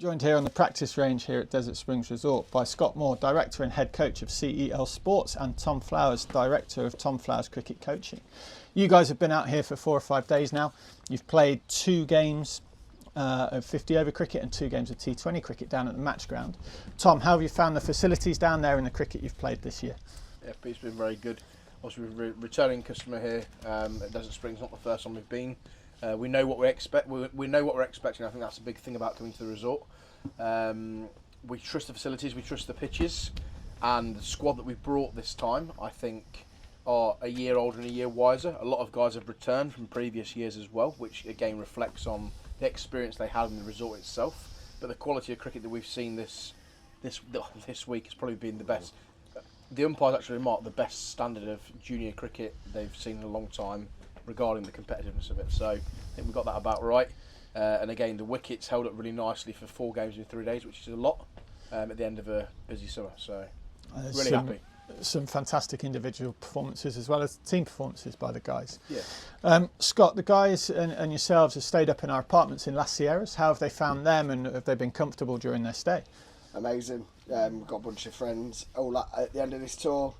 Joined here on the practice range here at Desert Springs Resort by Scott Moore, Director and Head Coach of CEL Sports, and Tom Flowers, Director of Tom Flowers Cricket Coaching. You guys have been out here for 4 or 5 days now. You've played 2 games of 50 over cricket and 2 games of T20 cricket down at the match ground. Tom, how have you found the facilities down there and the cricket you've played this year? Yeah, Pete's been very good. Also, we're a returning customer here at Desert Springs. Not the first time we've been. We know what we expect. We know what we're expecting. I think that's a big thing about coming to the resort. We trust the facilities. We trust the pitches, and the squad that we've brought this time, I think, are a year older and a year wiser. A lot of guys have returned from previous years as well, which again reflects on the experience they had in the resort itself. But the quality of cricket that we've seen this week has probably been the best. The umpires actually remarked the best standard of junior cricket they've seen in a long time regarding the competitiveness of it. So I think we got that about right. And again, the wickets held up really nicely for 4 games in 3 days, which is a lot at the end of a busy summer. So really happy. Some fantastic individual performances as well as team performances by the guys. Yeah. Scott, the guys and yourselves have stayed up in our apartments in Las Sierras. How have they found them, and have they been comfortable during their stay? Amazing. We've got a bunch of friends. All at the end of this tour,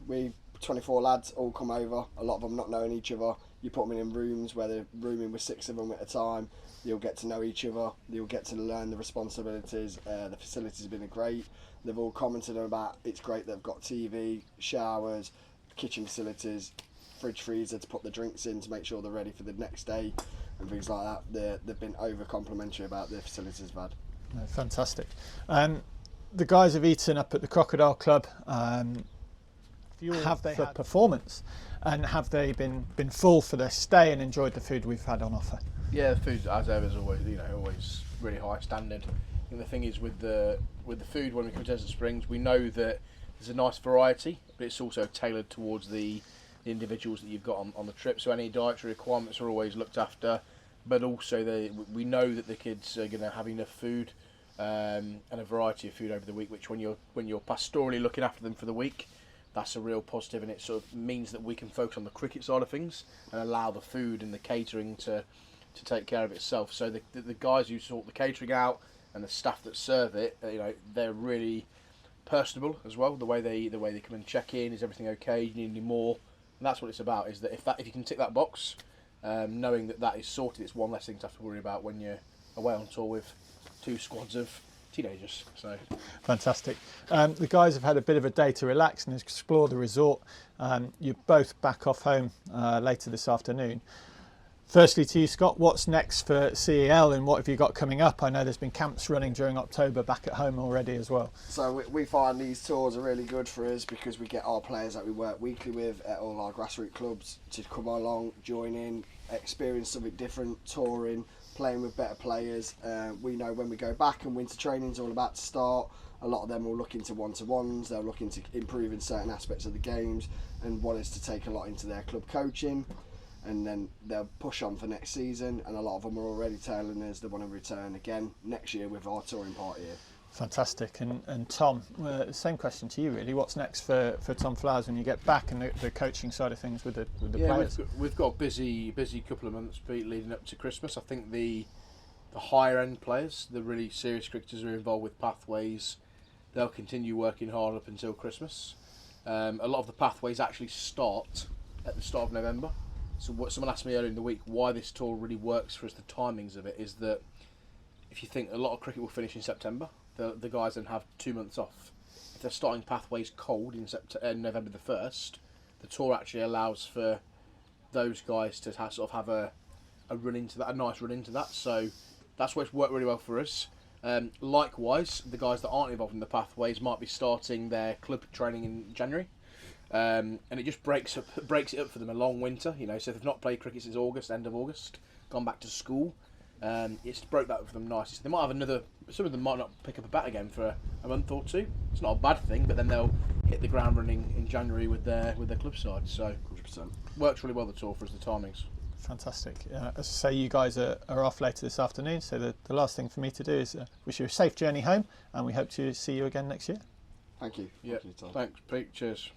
24 lads all come over. A lot of them not knowing each other. You put them in rooms where they're rooming with 6 of them at a time. You'll get to know each other. You'll get to learn the responsibilities. The facilities have been great. They've all commented about it's great they've got TV, showers, kitchen facilities, fridge freezer to put the drinks in to make sure they're ready for the next day and things like that. They've been over complimentary about the facilities they've had. No, fantastic. The guys have eaten up at the Crocodile Club. Have they had performance, and have they been full for their stay and enjoyed the food we've had on offer? Yeah, the food as ever is always always really high standard. I think the thing is with the food when we come to Desert Springs, we know that there's a nice variety, but it's also tailored towards the individuals that you've got on the trip. So any dietary requirements are always looked after, but also we know that the kids are going to have enough food and a variety of food over the week. Which when you're pastorally looking after them for the week, that's a real positive, and it sort of means that we can focus on the cricket side of things and allow the food and the catering to take care of itself. So the guys who sort the catering out and the staff that serve it, they're really personable as well. The way they come and check in, is everything okay? Do you need any more? And that's what it's about. Is that if you can tick that box, knowing that is sorted, it's one less thing to have to worry about when you're away on tour with 2 squads of teenagers. So fantastic. The guys have had a bit of a day to relax and explore the resort. You're both back off home later this afternoon. Firstly to you, Scott, what's next for CEL and what have you got coming up? I know there's been camps running during October back at home already as well. So we find these tours are really good for us because we get our players that we work weekly with at all our grassroots clubs to come along, join in, experience something different, touring, playing with better players. We know when we go back and winter training's all about to start, a lot of them will look into one-to-ones, they'll look into improving certain aspects of the games and want us to take a lot into their club coaching, and then they'll push on for next season, and a lot of them are already telling us they want to return again next year with our touring party here. Fantastic. And Tom, same question to you really. What's next for Tom Flowers when you get back and the coaching side of things with the players? We've got a busy couple of months leading up to Christmas. I think the higher end players, the really serious cricketers who are involved with pathways, they'll continue working hard up until Christmas. A lot of the pathways actually start at the start of November. So what someone asked me earlier in the week why this tour really works for us, the timings of it, is that if you think a lot of cricket will finish in September, the guys then have 2 months off. If they're starting pathways cold in November the 1st, the tour actually allows for those guys to have a run into that, a nice run into that. So that's where it's worked really well for us. Likewise, the guys that aren't involved in the pathways might be starting their club training in January. And it just breaks it up for them a long winter, so if they've not played cricket since August, end of August, gone back to school, it's broke that up for them nicely. So they might have some of them might not pick up a bat again for a month or 2. It's not a bad thing, but then they'll hit the ground running in January with their club side. So 100%. Works really well, the tour, for us, the timings. Fantastic. As I say, you guys are off later this afternoon, so the last thing for me to do is wish you a safe journey home, and we hope to see you again next year. Thank you. Yeah. Thank you, Tom. Thanks, Pete. Cheers.